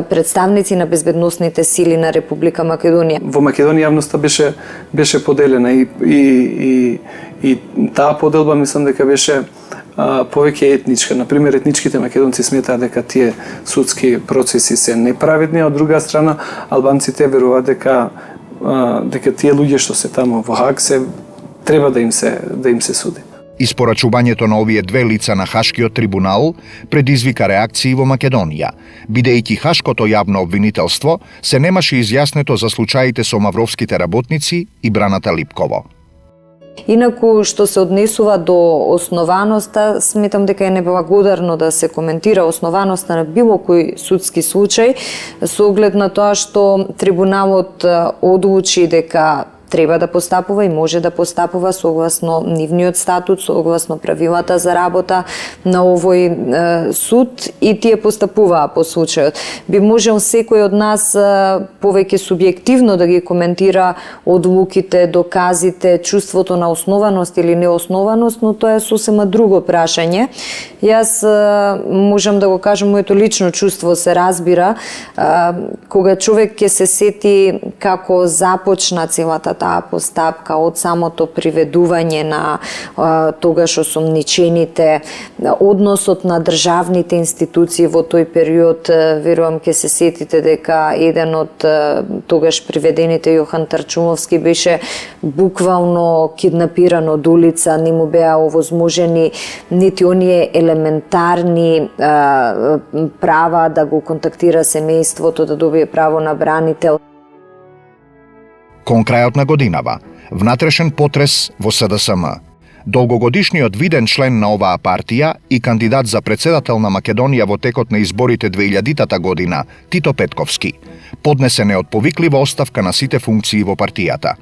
[SPEAKER 8] представници на безбедносните сили на Република Македонија.
[SPEAKER 16] Во Македонија јавноста беше поделена и таа поделба мислам дека беше повеќе етничка. Например, етничките македонци сметаат дека тие судски процеси се неправедни, а од друга страна албанците веруваат дека тие луѓе што се таму во Хаг треба да им се суди.
[SPEAKER 1] Испорачувањето на овие две лица на Хашкиот трибунал предизвика реакции во Македонија, бидејќи Хашкото јавно обвинителство се немаше изјаснето за случаите со мавровските работници и Браната Липково.
[SPEAKER 8] Инаку, што се однесува до основаноста, сметам дека е неблагодарно да се коментира основаноста на било кој судски случај, со оглед на тоа што трибуналот одлучи дека треба да постапува и може да постапува согласно нивниот статут, согласно правилата за работа на овој суд и тие постапуваа по случајот. Би можел секој од нас повеќе субјективно да ги коментира одлуките, доказите, чувството на основаност или неоснованост, но тоа е сосема друго прашање. Јас можам да го кажам, моето лично чувство се разбира кога човек ќе се сети како започна целата таа постапка од самото приведување на тогаш осомничените, односот на државните институции во тој период. Верувам ќе се сетите дека еден од тогаш приведените Јохан Тарчуловски беше буквално киднапиран од улица, не му беа овозможени нити оние елементарни права да го контактира семејството, да добие право на бранител.
[SPEAKER 1] Кон крајот на годинава, внатрешен потрес во СДСМ. Долгогодишниот виден член на оваа партија и кандидат за председател на Македонија во текот на изборите 2000 година, Тито Петковски, поднесе неотповиклива оставка на сите функции во партијата.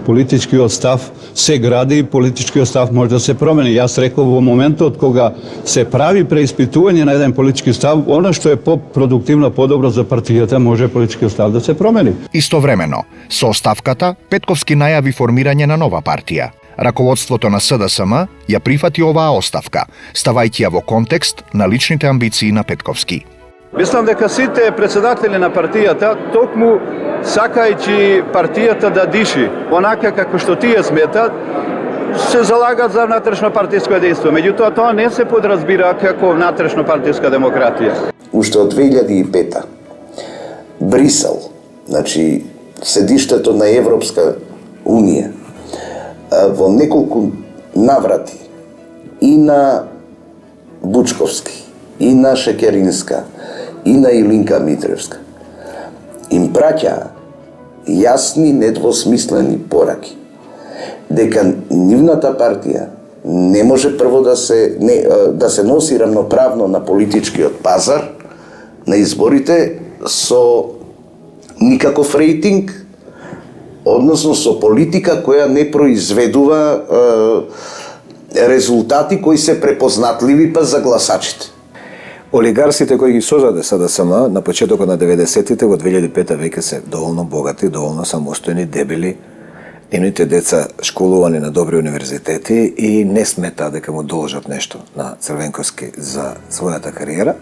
[SPEAKER 22] Политичкиот став се гради и политичкиот став може да се промени. Јас реков во моментот кога се прави преиспитување на еден политички став, она што е по-продуктивно, подобро за партијата, може политичкиот став да се промени.
[SPEAKER 1] Истовремено, со оставката, Петковски најави формирање на нова партија. Раководството на СДСМ ја прифати оваа оставка, ставајќи ја во контекст на личните амбиции на Петковски.
[SPEAKER 22] Мислам дека сите председатели на партијата, токму сакајќи партијата да диши онака како што тие сметат, се залагат за внатрешно партиско единство. Меѓутоа, тоа не се подразбира како внатрешно партиска демократија.
[SPEAKER 13] Уште од 2005 Брисел, значи седиштето на Европска Унија, во неколку наврати и на Бучковски, и на Шекеринска, и на Илинка Митревска, им праќа јасни, недвосмислени пораки дека нивната партија не може прво да се носи рамноправно на политичкиот пазар на изборите со никаков рейтинг, односно со политика која не произведува резултати кои се препознатливи па за гласачите.
[SPEAKER 4] Олигарсите кои ги создаде СДСМ на почетокот на 90-тите во 2005 веќе се доволно богати, доволно самостојни, дебели, нивните деца школувани на добри универзитети и не сметаа дека му должат нешто на Црвенковски за својата кариера.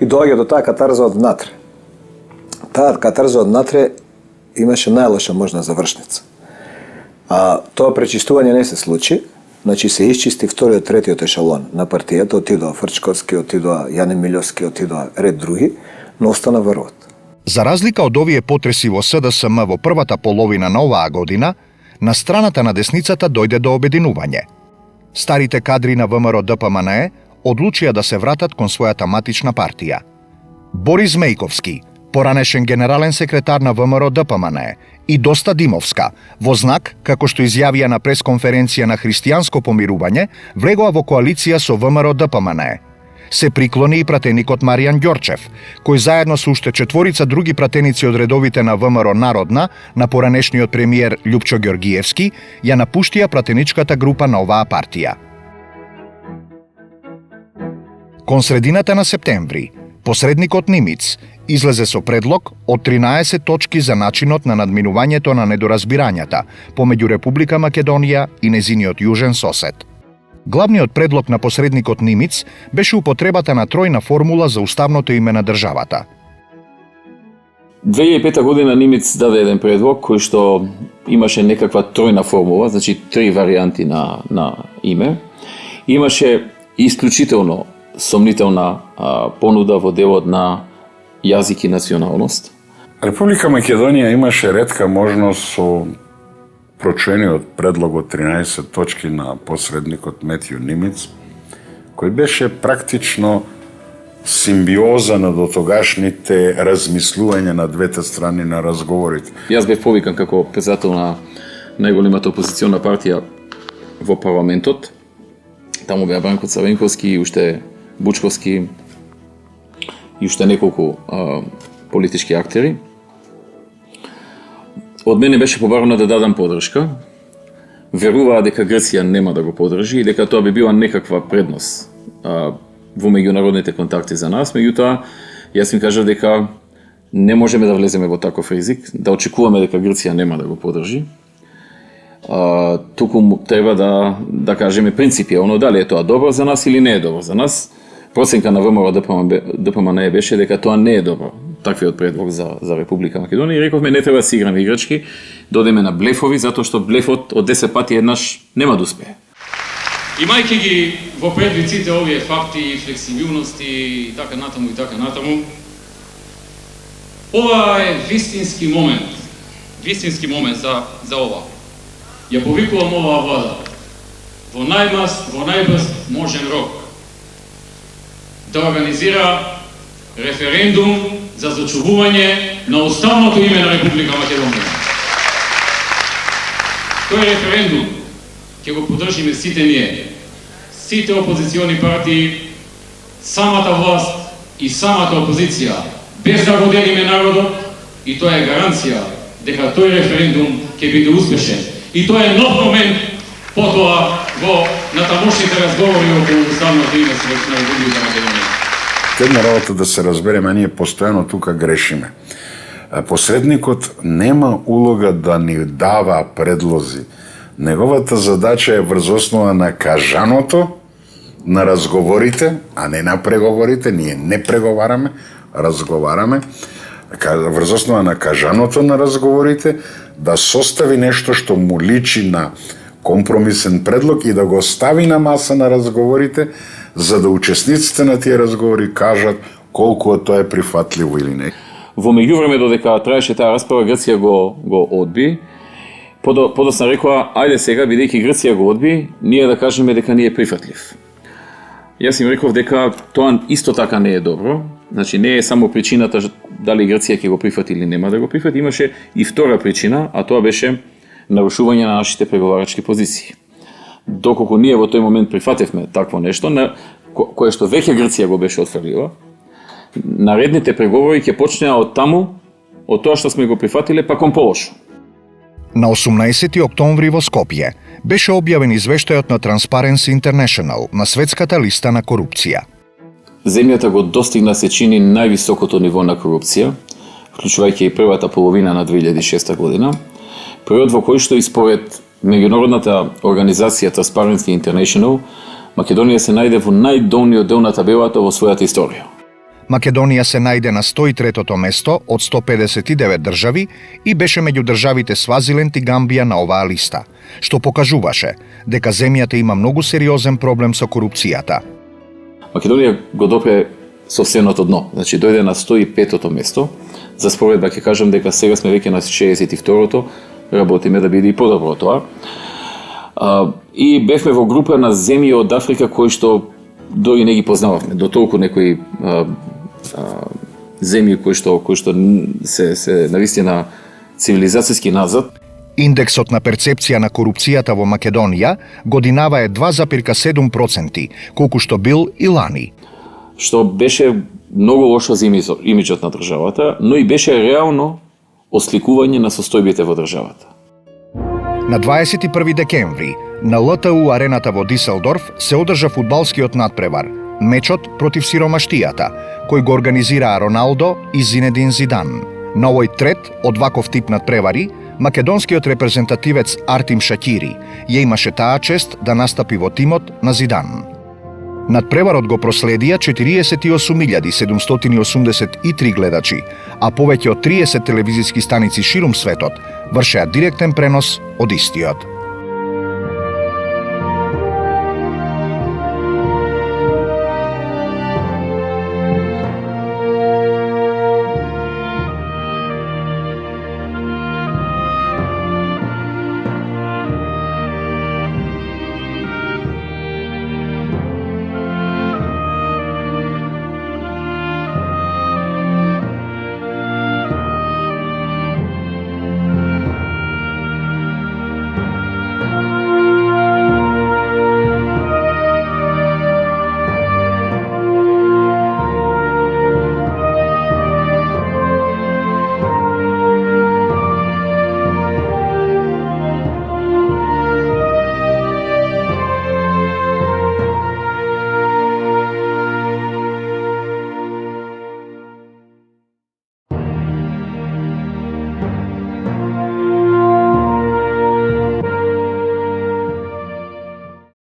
[SPEAKER 4] И доаѓа до таа катарза од внатре. Таа катарза од внатре имаше најлоша можна завршница. А тоа пречистување не се случи, значи се исчисти вториот, третиот ешалон на партијата, отидоа Фрчковски, отидоа Јане Милјовски, отидоа ред други, но остана врвот.
[SPEAKER 1] За разлика од овие потреси во СДСМ во првата половина на оваа година, на страната на десницата дојде до обединување. Старите кадри на ВМРО ДПМНЕ одлучија да се вратат кон својата матична партија. Борис Мејковски, поранешен генерален секретар на ВМРО ДПМНЕ, и Доста Димовска, во знак, како што изјавија на пресконференција на христијанско помирување, влегоа во коалиција со ВМРО ДПМНЕ. Се приклони и пратеникот Маријан Ѓорчев, кој заедно со уште 4 други пратеници од редовите на ВМРО Народна, на поранешниот премиер Љупчо Ѓоргиевски, ја напуштија пратеничката група на оваа партија. Кон средината на септември, посредникот Нимиц излезе со предлог од 13 точки за начинот на надминувањето на недоразбирањата помеѓу Република Македонија и незиниот јужен сосед. Главниот предлог на посредникот Нимиц беше употребата на тројна формула за уставното име на државата.
[SPEAKER 6] 2005 година Нимиц даде еден предлог кој што имаше некаква тројна формула, значи 3 варијанти на име. Имаше исклучително сомнителна понуда во делот на јазик и националност.
[SPEAKER 5] Република Македонија имаше ретка можност со прочуениот предлог од 13 точки на посредникот Метју Нимиц, кој беше практично симбиоза на дотогашните размислувања на двете страни на разговорите.
[SPEAKER 6] Јас бев повикан како председател на најголемата опозициона партија во парламентот. Таму беа Бранко Црвенковски и уште Бучковски и уште неколку политички актери. Од мене беше побарано да дадам поддршка. Веруваа дека Грција нема да го поддржи и дека тоа би била некаква предност во меѓународните контакти за нас. Меѓутоа, јас им кажав дека не можеме да влеземе во таков ризик, да очекуваме дека Грција нема да го поддржи. Туку треба да кажеме принципијално дали е тоа добро за нас или не е добро за нас. Проценка на ВМРО ДПМНЕ беше дека тоа не е добро, таквиот предлог за Република Македонија, и рековме не треба да си играме играчки, додеме на блефови, затоа што блефот од 10 пати еднаш нема да успее.
[SPEAKER 23] Имајќи ги во предвид сите овие факти, флексибилности и така натаму, ова е вистински момент за ова. Ја повикувам оваа влада во најбрз можен рок да организира референдум за зачувување на уставното име на Република Македонија. Тој референдум ќе го поддржиме сите ние, сите опозициони партии, самата власт и самата опозиција, без да го делиме народот, и тоа е гаранција дека тој референдум ќе биде успешен. И тоа е нов момент потоа во натамошните разговори околу уставното име на Република Македонија.
[SPEAKER 5] Една работа да се разбереме, ние постојано тука грешиме. Посредникот нема улога да ни дава предлози. Неговата задача е врз основа на кажаното на разговорите, а не на преговорите. Ние не преговараме, разговараме. Врз основа на кажаното на разговорите, да состави нешто што му личи на компромисен предлог и да го стави на маса на разговорите, за да учесниците на тие разговори кажат колку тоа е прифатливо или не.
[SPEAKER 6] Во меѓувреме додека траеше таа расправа, Грција го одби. Подосна рекоа, ајде сега, бидејќи Грција го одби, ние да кажеме дека не е прифатлив. Јас им реков дека тоа исто така не е добро. Значи не е само причината дали Грција ќе го прифати или нема да го прифати, имаше и втора причина, а тоа беше нарушување на нашите преговарачки позиции. Доколку ние во тој момент прифатевме такво нешто, кое што веќе Грција го беше отфрлила, наредните преговори ќе почнеа од таму, од тоа што сме го прифатиле, па кон полошо.
[SPEAKER 1] На 18 октомври во Скопје беше објавен извештајот на Transparency International на светската листа на корупција.
[SPEAKER 6] Земјата го достигна се чини највисокото ниво на корупција, вклучувајќи и првата половина на 2006 година, период во кој што и според меѓународната организација Transparency International, Македонија се најде во најдолниот дел на табелата во својата историја.
[SPEAKER 1] Македонија се најде на 103-то место од 159 држави и беше меѓу државите Свазиленд и Гамбија на оваа листа, што покажуваше дека земјата има многу сериозен проблем со корупцијата.
[SPEAKER 6] Македонија го допре совсемното дно, значи дојде на 105-то место. За споредба ќе кажам дека сега сме веќе на 62-то, работиме да биде и подобро тоа. И бевме во група на земји од Африка кои што дори не ги познававме, до толку некои земји кои што се навистина цивилизацијски назад.
[SPEAKER 1] Индексот на перцепција на корупцијата во Македонија годинава е 2,7%, колку што бил и лани.
[SPEAKER 6] Што беше многу лошо за имиджот на државата, но и беше реално осликување на состојбите во државата.
[SPEAKER 1] На 21 декември на ЛТУ арената во Диселдорф се одржа фудбалскиот надпревар, мечот против сиромаштијата, кој го организираа Роналдо и Зинедин Зидан. На овој трет од ваков тип надпревари, македонскиот репрезентативец Артим Шакири ја имаше таа чест да настапи во тимот на Зидан. Надпреварот го проследија 48.783 гледачи, а повеќе од 30 телевизиски станици ширум светот вршеа директен пренос од истиот.